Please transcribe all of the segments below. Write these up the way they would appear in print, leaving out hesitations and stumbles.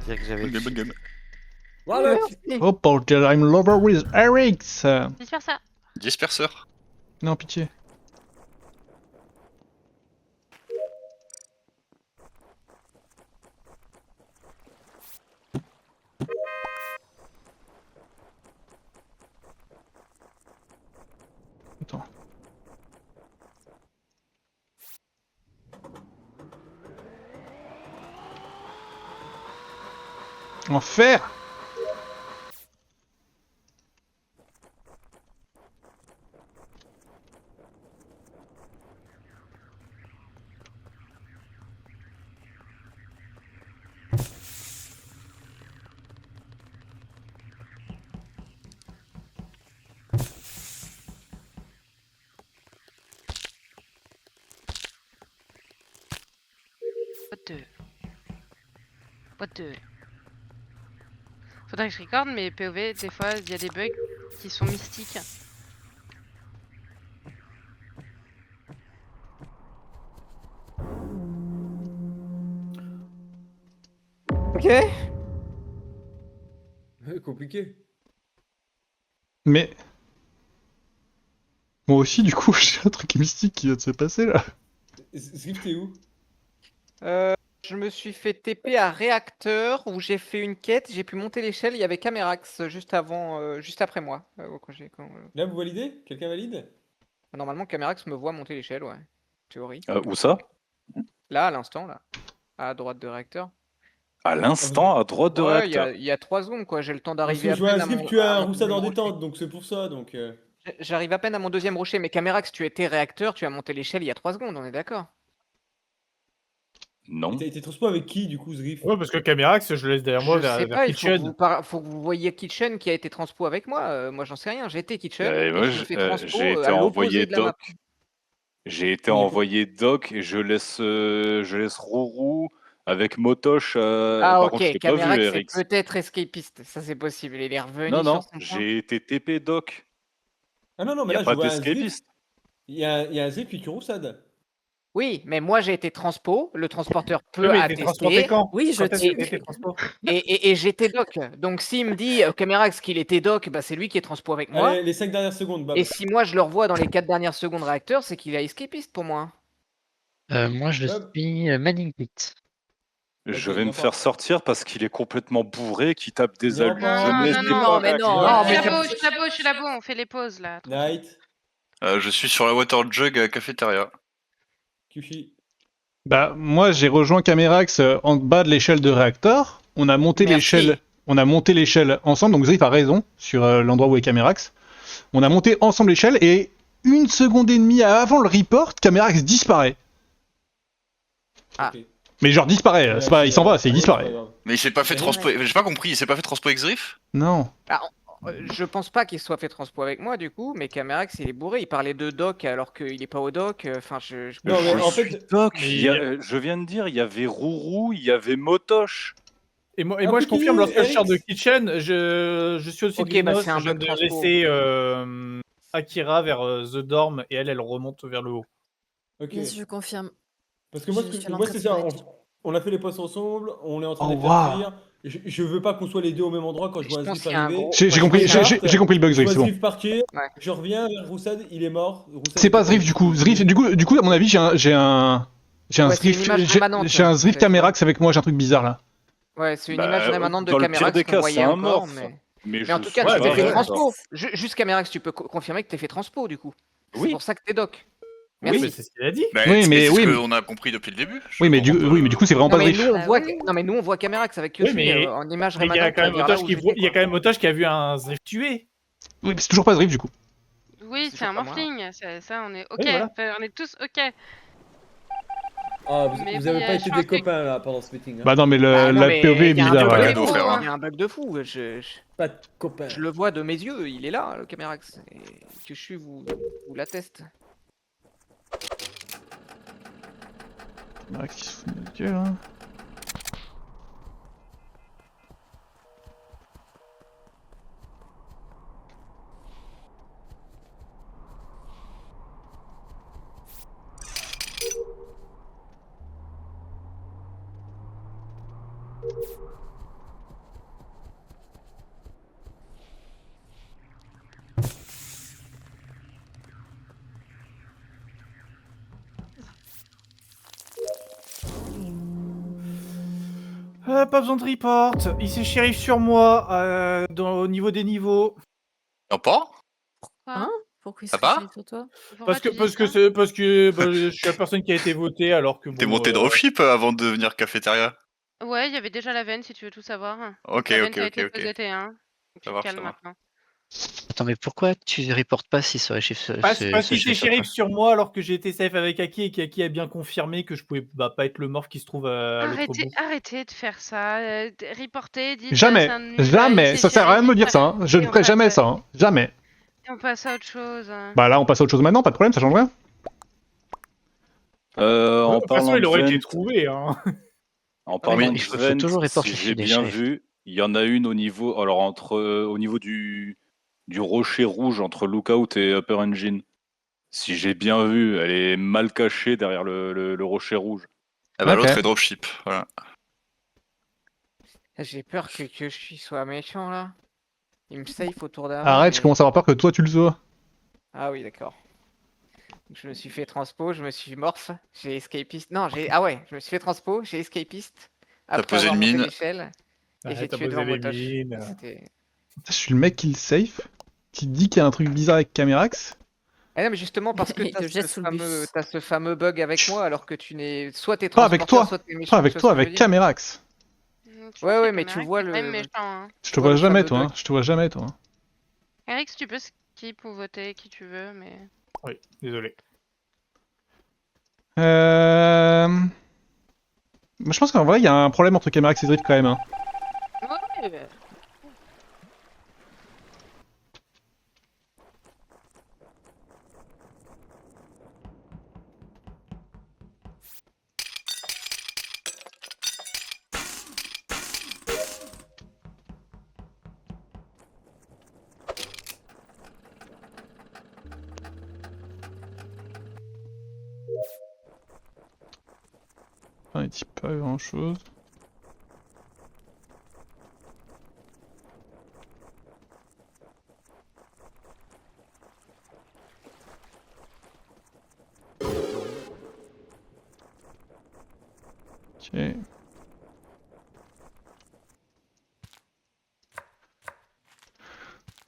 dire que j'avais. Bonne game. Voilà. Oh, Porter, I'm lover with Eric's. J'espère ça. Disperseur. Non, pitié. Attends. Enfer. What the... Faudrait que je recorde, mais POV, des fois, il y a des bugs qui sont mystiques. Ok. Compliqué. Mais... Moi aussi, du coup, j'ai un truc mystique qui vient de se passer, là. Zip, t'es où? Je me suis fait TP à réacteur où j'ai fait une quête, j'ai pu monter l'échelle, il y avait Camerax juste avant, juste après moi. Là, vous validez? Quelqu'un valide? Normalement, Camerax me voit monter l'échelle, ouais. Théorie. Où ça? Là, à l'instant, là. À droite de réacteur. À l'instant, à droite de Ouais, réacteur. il y a 3 secondes, quoi. J'ai le temps Parce d'arriver que à je vois peine un à Zip, mon... tu as à un mon Roussade en deuxième rocher. détente, donc c'est pour ça, donc... J'arrive à peine à mon deuxième rocher, mais Camerax, tu étais réacteur, tu as monté l'échelle il y a 3 secondes, on est d'accord? Non. T'as été transpo avec qui, du coup, Zrif? Ouais, parce que Camerax, je laisse derrière moi Je vers, sais vers pas, il faut que, Kitchen. faut que vous voyiez Kitchen qui a été transpo avec moi. Moi, j'en sais rien. J'ai été Kitchen et Moi, je me fais transpo j'ai été à l'opposé envoyé de la map. Doc. J'ai été Oui, envoyé Doc et je laisse Rourou avec Motoche. Ah, Par contre, je ok. t'ai pas vu, Camerax, c'est Eric. peut-être escapiste. Ça, c'est possible. Il est revenu Non, sur non, son point. j'ai été TP Doc. Ah non, non, Il mais n'y a là, je pas vois un Zrif. d'escapiste. Il y a un Zrif et tu Roussade. Oui, mais moi, j'ai été transpo. Le transporteur Oui, peut mais t'es transporté attester. quand? Oui, je Quand est-ce que t'ai- t'étais transport? Et j'étais Doc. Donc, s'il me dit, Camerax, qu'il était Doc, bah, c'est lui qui est transpo avec moi. Allez, les 5 dernières secondes, Bab. Et si moi, je le revois dans les 4 dernières secondes réacteur, c'est qu'il est escapiste pour moi. Moi, je Bob. suis Manning Pit. Je Ok, vais me d'accord. faire sortir parce qu'il est complètement bourré, qui tape des Non, allumes. non, Je non, n'étais non, pas mais non, réacteur. Je suis mais là-bas, c'est- je suis là-bas, je suis là-bas, on fait les pauses là. Night, Je suis sur la Water Jug à Cafétéria. Kushi. Bah, moi, j'ai rejoint Camerax en bas de l'échelle de réacteur. On a monté Merci. l'échelle ensemble, donc Zrif a raison sur l'endroit où est Camerax. On a monté ensemble l'échelle et 1 seconde et demie avant le report, Camerax disparaît. Ah. Ok. Mais genre disparaît, c'est pas, il s'en va, c'est il disparaît. Mais il s'est pas fait Ouais. transpo. J'ai pas compris, il s'est pas fait transpo avec Zrif? Non. Je pense pas qu'il soit fait transpo avec moi du coup, mais Camerax il est bourré, il parlait de doc alors qu'il est pas au doc, enfin Non, mais en suis fait- Doc. Mais Je viens de dire, il y avait Rourou, il y avait Motoche. Et moi, Ah, je continue, confirme, lorsque je Eric. sors de Kitchen, je suis aussi Ok, Grinos, bah, c'est un je viens bug de transpo. laisser Akira vers The Dorm et elle remonte vers le haut. Ok. Yes, je confirme. Parce que moi, Je suis à moi c'est ça, l'entrée de on a fait les postes ensemble, on est en train de Oh, les faire waouh. cuire. Je veux pas qu'on soit les deux au même endroit quand je vois un Je pense Zrif qu'il y a un arriver. gros- J'ai Moi, je compris, pense qu'il y a- j'ai compris le bug, Je Zrif, vois c'est bon. Zrif partir, Ouais. je reviens vers Roussad, il est mort. Roussad C'est pas était Zrif du coup. Zrif, du coup, à mon avis, j'ai un Ouais, c'est une Zrif, image rémanente, j'ai un Zrif c'est- Camerax avec moi, j'ai un truc bizarre là. Ouais, c'est une Bah, image rémanente de dans le pire Camerax des qu'on cas, voyait c'est un encore, morph. mais... Mais Mais en tout cas, Ouais, tu t'es mais fait ouais, transpo. Juste Camerax, tu peux confirmer que t'es fait transpo du coup. C'est Oui. pour ça que t'es doc. Oui, Merci. mais c'est ce qu'il a dit. Oui, mais c'est oui, ce mais- qu'on a compris depuis le début. Oui, mais du coup, c'est vraiment Non pas mais, Zrif. nous, on Bah voit... oui. non mais nous on voit Camerax avec Oui, Yoshi mais- en image Mais il y a rémanente. quand même vers là Motoche où qui j'étais, il y a quoi. quand même Motoche qui a vu un Zrif tué. Oui, mais c'est toujours pas Zrif du coup. Oui, C'est c'est un toujours pas moi. morphling, ça on est ok, Oui, voilà. enfin, on est tous ok. Ah, Mais vous avez oui, pas je été pense des que- copains là pendant ce meeting. Hein. Bah non, mais Bah non, la mais POV est il y a un bizarre. bug ouais. de Cadeau, fou, frère, hein. hein. Il y a un bug de fou. Pas de copains. Je le vois de mes yeux, il est là, le Camerax. Et que je suis vous l'atteste. Camerax qui se fout de notre gueule, hein. pas besoin de report. Il s'est shérif sur moi au niveau des niveaux. Non pas? Quoi Pourquoi il Ça serait va shérif sur toi? Pourquoi Parce tu dis ça que je suis la personne qui a été votée alors que. T'es bon, monté dropship avant de devenir cafétéria? Ouais, il y avait déjà la veine si tu veux tout savoir. Ok, La veine ok, qui a ok, été ok. resetée, hein. Tu Ça te marche, calmes ça marche. maintenant. Attends, mais pourquoi tu reportes pas si serait chiffre Parce qu'il s'est shérif sur moi alors que j'ai été safe avec Aki et qu'Aki a bien confirmé que je pouvais pas être le mort qui se trouve à l'autre bout. Arrêtez de faire ça. Reportez, dites Jamais, c'est un nul, jamais, il ça s'est sert à rien de me shérif, dire ça, hein. Je et ne on ferai passe- jamais ça, hein. Jamais. Et on passe à autre chose. Bah là, on passe à autre chose maintenant, pas de problème, ça change rien. En De toute façon, parlant il aurait de été vent, trouvé. Hein. en parlant de il faut vent, toujours reporter si si j'ai des bien shérifs. vu, il y en a une au niveau, alors au niveau du rocher rouge entre Lookout et Upper Engine. Si j'ai bien vu, elle est mal cachée derrière le rocher rouge. Ah bah Ok. l'autre est dropship, voilà. J'ai peur que je sois méchant là. Il me safe autour d'avant. Arrête, je commence à avoir peur que toi tu le sois. Ah oui, d'accord. Je me suis fait transpo, je me suis morph, j'ai escapiste. Non, ah ouais, je me suis fait transpo, j'ai escapiste. T'as Après posé avoir une monté mine. l'échelle, et Ouais, j'ai t'as tué posé devant les Motosh. mines. C'était- Je suis le mec qui le safe, qui dit qu'il y a un truc bizarre avec Camerax. Ah non, mais justement parce que Il te jette sous le bus. t'as ce fameux bug avec moi alors que tu n'es. Soit t'es Pas avec transporteur, toi. soit t'es méchant. Pas avec tu vois toi, ce que je avec veux dire Camerax. Ouais, ouais, mais tu vois C'est quand même le- méchant, hein. Je te Tu vois vois le jamais fameux toi, hein. bug. Je te vois jamais toi. Eric, tu peux skip ou voter qui tu veux, mais. Oui, désolé. Moi, je pense qu'en vrai, il y a un problème entre Camerax et Drift quand même. Hein. Ouais, bah. Enfin, il dit pas grand chose. Ok.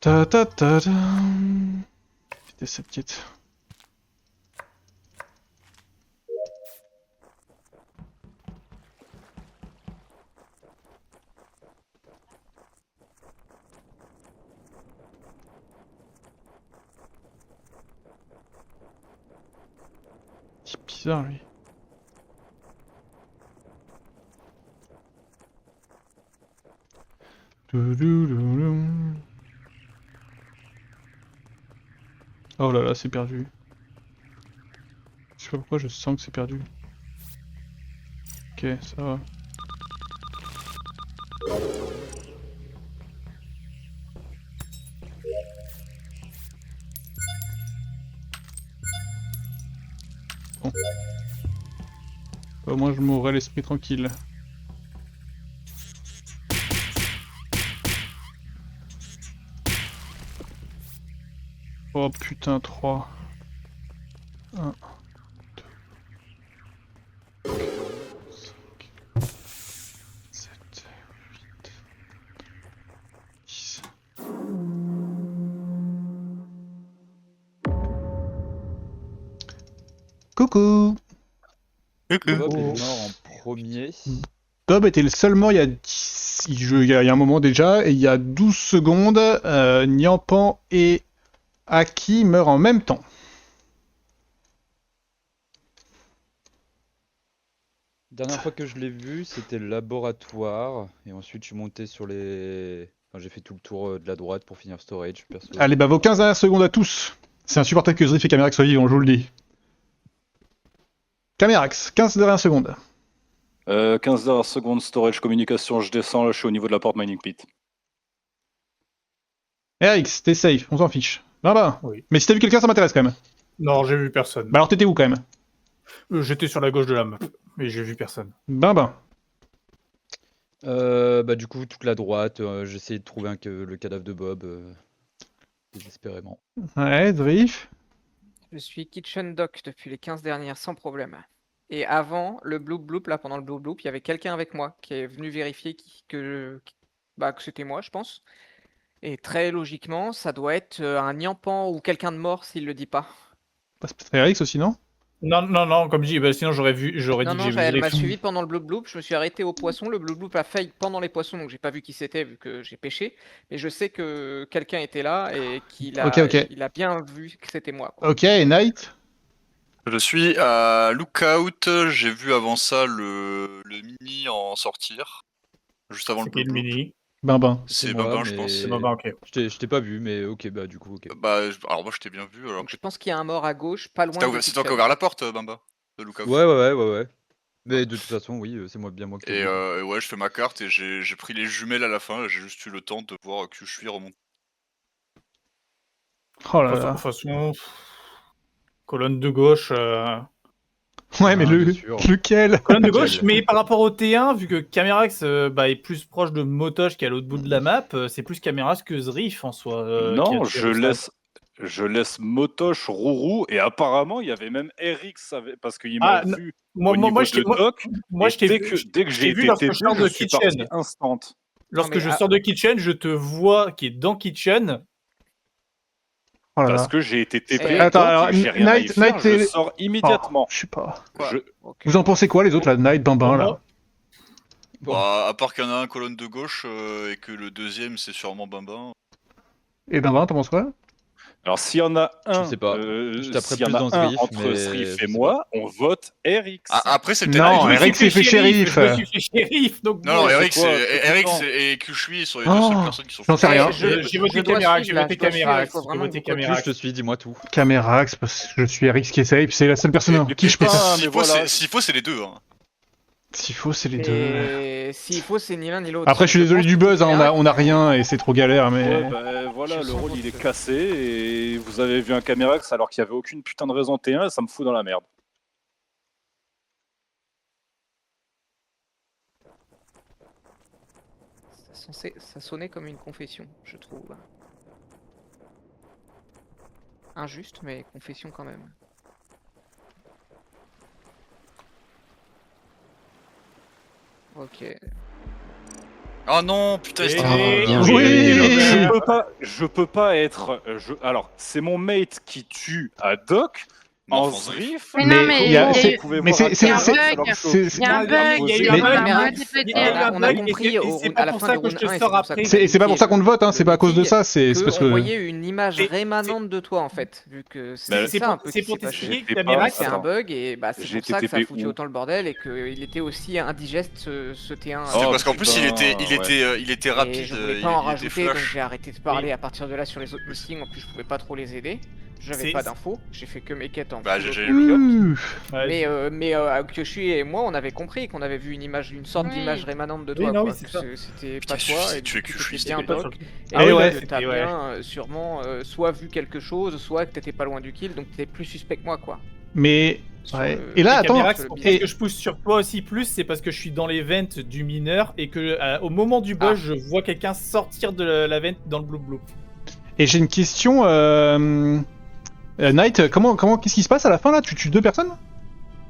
Ta ta ta ta. C'était cette quête. C'est bizarre lui. Doulouloulou. Oh là là, c'est perdu. Je sais pas pourquoi je sens que c'est perdu. Ok, ça va. Bon. Au moins je m'aurai l'esprit tranquille. Oh putain, 3. 1, 2, 5, 7, 8, 10. Coucou! Coucou. Bob Oh. est mort en premier. Bob était le seul mort il y a, il y a un moment déjà, et il y a 12 secondes, Nyampan et Aki meurent en même temps. Dernière fois que je l'ai vu, c'était le laboratoire. Et ensuite, je suis monté sur les. Enfin, j'ai fait tout le tour de la droite pour finir storage, perso. Allez, bah vos 15 dernières secondes à tous. C'est insupportable que Zriff et Camerax soient vivants, je vous le dis. Camerax, 15 dernières secondes. 15 dernières secondes, storage, communication, je descends, là je suis au niveau de la porte mining pit. Erix, t'es safe, on s'en fiche. Bah. Oui. Mais si t'as vu quelqu'un, ça m'intéresse quand même. Non, j'ai vu personne. Bah alors t'étais où quand même? J'étais sur la gauche de la map, mais j'ai vu personne. Ben. Bah, du coup, toute la droite, j'essayais de trouver le cadavre de Bob. Désespérément. Ouais, Zriff. Je suis kitchen doc depuis les 15 dernières sans problème. Et avant le bloop, là, pendant le bloop, il y avait quelqu'un avec moi qui est venu vérifier que c'était moi, je pense. Et très logiquement, ça doit être un Niampan ou quelqu'un de mort s'il le dit pas. C'est peut-être Erix aussi, non? Non, comme je dis, sinon j'aurais dit Non, que j'ai vu elle les m'a films. suivi pendant le bloop, je me suis arrêté au poisson. Le bloop a failli pendant les poissons, donc j'ai pas vu qui c'était vu que j'ai pêché. Mais je sais que quelqu'un était là et qu'il a, Ok. il a bien vu que c'était moi, quoi. Ok, et Knight? Je suis à Lookout, j'ai vu avant ça le mini en sortir. Juste avant C'est le qui le blue. mini? Ben. C'est moi, Babin, je pense. C'est Babin, ok. Je t'ai pas vu, mais ok, bah du coup, ok. Bah, alors moi je t'ai bien vu. Alors Donc je pense qu'il y a un mort à gauche, pas loin de c'est toi qui as Kitchen. ouvert la porte, Bamba, de Lookout. Ouais. Mais de toute façon, oui, c'est moi bien moi qui t'ai Et vu. ouais, je fais ma carte et j'ai pris les jumelles à la fin. J'ai juste eu le temps de voir que je suis remonté. Oh De là là. toute façon, colonne de gauche. Ouais, mais bien sûr. lequel? Colonne de gauche, mais par rapport au T1, vu que Camerax est plus proche de Motosh qui est à l'autre bout de la map, c'est plus Camerax que Zrif en soi. Non, qui a je laisse Motosh, Rourou, et apparemment, il y avait même Erix, parce qu'il Ah, m'a non, vu Moi, au niveau je t'ai- de Doc, moi, et je t'ai dès vu, que j'ai vu été lorsque TP, je sors de je suis parti Kitchen. instant. Lorsque mais je sors de Kitchen, je te vois qui est dans Kitchen. Oh là Parce là. que j'ai été TP, Eh, attends, donc alors, j'ai rien à y Knight, faire, Knight, je c'est- sors immédiatement. Je sais pas. Quoi Je- Ok. Vous en pensez quoi, les autres, là? Knight, Bambin, là? Bon. Bah, à part qu'il y en a un colonne de gauche et que le deuxième c'est sûrement Bambin. Et Bambin, t'en penses quoi? Alors s'il y en a un, sais pas. Je taperais s'il y en plus a dans un Zrif, entre mais Zrif je et sais moi, on vote Erix. Après c'est peut-être. Non, Je me suis Eric s'est fait shérif. Je me suis fait shérif, donc Non, bon, Eric, c'est quoi, c'est c'est Eric tout et Kushui sont les deux Oh, seules personnes qui sont j'en sais foutues. rien. J'ai voté dois Camerax, suivre, là, je dois suivre, il faut vraiment voté que vous Plus, je Camerax. te suis, dis-moi tout. Camerax, parce que je suis Erix qui essaye, puis c'est la seule personne en qui je peux faire. mais voilà. S'il faut, c'est les deux. Hein. S'il faut, c'est les deux. Et s'il faut, c'est ni l'un ni l'autre. Après, je suis désolé pense du que buzz, hein, Camerax- on a rien et c'est trop galère, mais. Ouais, bah, voilà, Je le rôle sens il est que- cassé et vous avez vu un Camerax alors qu'il n'y avait aucune putain de raison T1 et ça me fout dans la merde. Ça sonnait comme une confession, je trouve. Injuste, mais confession quand même. Ok. Oh non, putain, Et- c'était. Ah, bien joué. Oui. Je peux pas être. Alors, c'est mon mate qui tue à Doc en Enfin, Zrif. Mais non, mais il y a- il y a c'est- eu- mais c'est- il y a un c'est- bug. c'est- Il y a un bug. Il y a eu il y un a bug. un Camerax, bug, Il y a eu un on a bug, compris et c'est à pas la pour fin ça de que je round te 1, et sors c'est pour ça après. qu'on C'est pas pour ça qu'on te vote, hein, c'est pas à cause de ça, c'est que parce on que. voyait une image Et- rémanente de toi en fait, vu que Bah, c'est ça un peu C'est qui pour s'est passé. t'expliquer que J'étais pas- Camerax, C'est un Attends. bug et bah, c'est J'ai pour ça que ça a TP foutu où autant le bordel et qu'il était aussi indigeste ce T1. C'est Oh, parce qu'en plus, putain, il était rapide. Et je voulais il pas en était rajouter, donc flash. j'ai arrêté de parler à partir de là sur les autres meetings. En plus, je pouvais pas trop les aider. J'avais C'est- pas d'infos. J'ai fait que mes quêtes en Bah, full j'ai- autopilote. Ouais, Mais Kyoshi et moi, on avait compris qu'on avait vu une sorte Oui. d'image rémanente de Oui, toi. non, quoi, oui, c'est que ça. c'était Putain, pas toi. Et tu es du coup, Kyoshi, c'était bien c'était Doc. Ah Et oui, ouais, c'était- t'as ouais. bien sûrement soit vu quelque chose, soit que t'étais pas loin du kill, donc t'étais plus suspect que moi, quoi. Mais. Sur Ouais. le- Et là, Et attends. Camerax, sur le pourquoi et- est-ce que je pousse sur toi aussi plus, c'est parce que je suis dans les ventes du mineur et que au moment du buzz, je vois quelqu'un sortir de la vente dans le bloop bloop. Et j'ai une question. Knight, qu'est-ce qui se passe à la fin là? Tu tues deux personnes?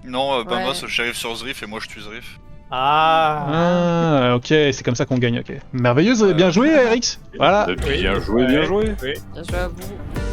Non, Bamba, Ouais. c'est le shérif sur Zrif et moi je tue Zrif. Ah, Ah, ok, c'est comme ça qu'on gagne, ok. Merveilleuse, bien joué, Erix. Voilà. Bien joué, bien joué. Oui. J'avoue.